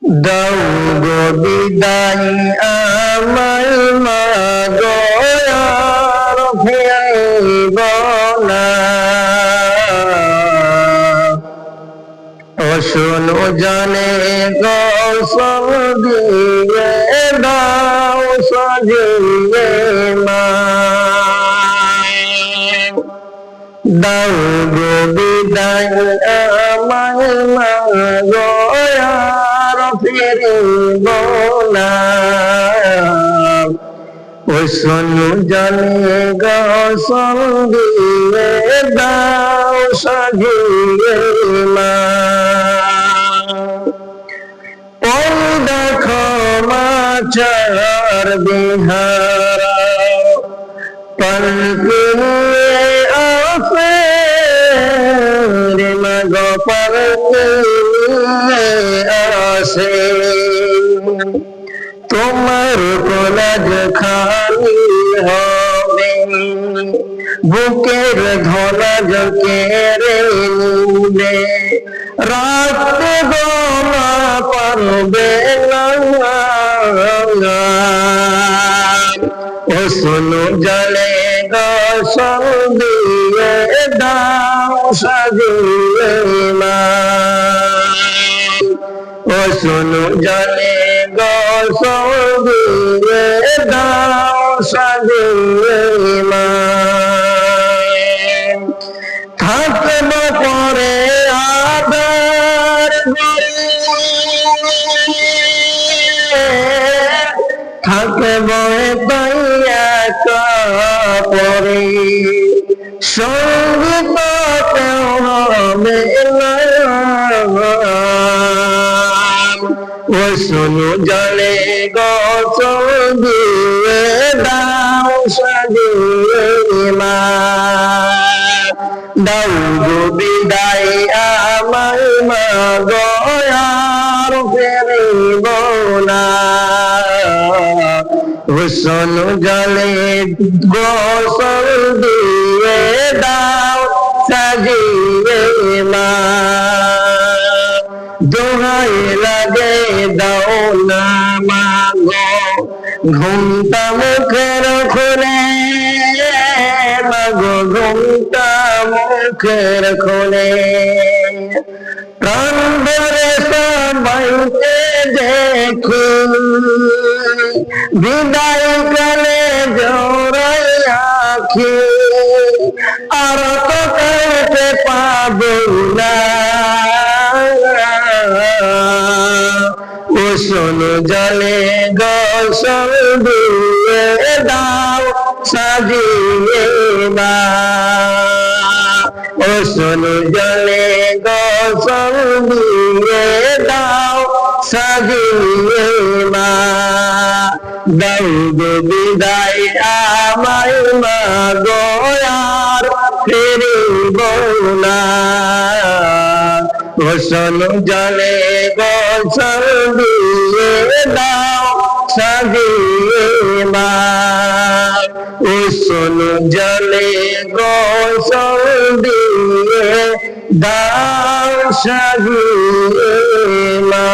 দাও গো বিদায় আমায় মাগো আর ফিরাইব না। অশুন জানে গোসল দিয়ে দাও সাজিয়ে মা। দাও গো বিদায় আমায় মাগো আর ফিরিব না। অশুন জানে গোসল দিয়ে দাও সাজিয়ে মা। দেখো মাচার বিহারা পলকে আসে রে মাগো পলকে আসে। তোমার কলাজ খালি হবে বুকের ধলাজ কেড়ে নিলে। রাখতে গোলা পারবে না। অশুন জলে গোসল দিয়ে দাও সাজিয়ে মা। অশুন জলে গোসল দিয়ে দাও সাজিয়ে মা। থাকব পরে আদর থাকব পরে সঙ্গীত হবে না। অশুন জলে গোসল দিয়ে দাও সাজিয়ে মা। দাও গো বিদায় আমায় মাগো আর ফিরিব না। অশুন জলে গোসল দিয়ে দাও সাজিয়ে মা। দোহাই লাগে দাও না মাগো ঘুমটা মুখের খুলে। মাগো ঘুমটা মুখের খুলে। প্রাণ ভরে সবাইকে দেখি বিদায় কালে জোড়াই আখি। আর তো কাছে পাবো না। অশুন জলে গোসল দিয়ে দাও সাজিয়ে মা। অশুন জলে গোসল দিয়ে দাও সাজিয়ে মা। দাও গো বিদায় আমায় মাগো আর ফিরিব না। অশুন জলে গোসল দিয়ে দাও সাজিয়ে মা। অশুন জলে গোসল দিয়ে দাও সাজিয়ে মা।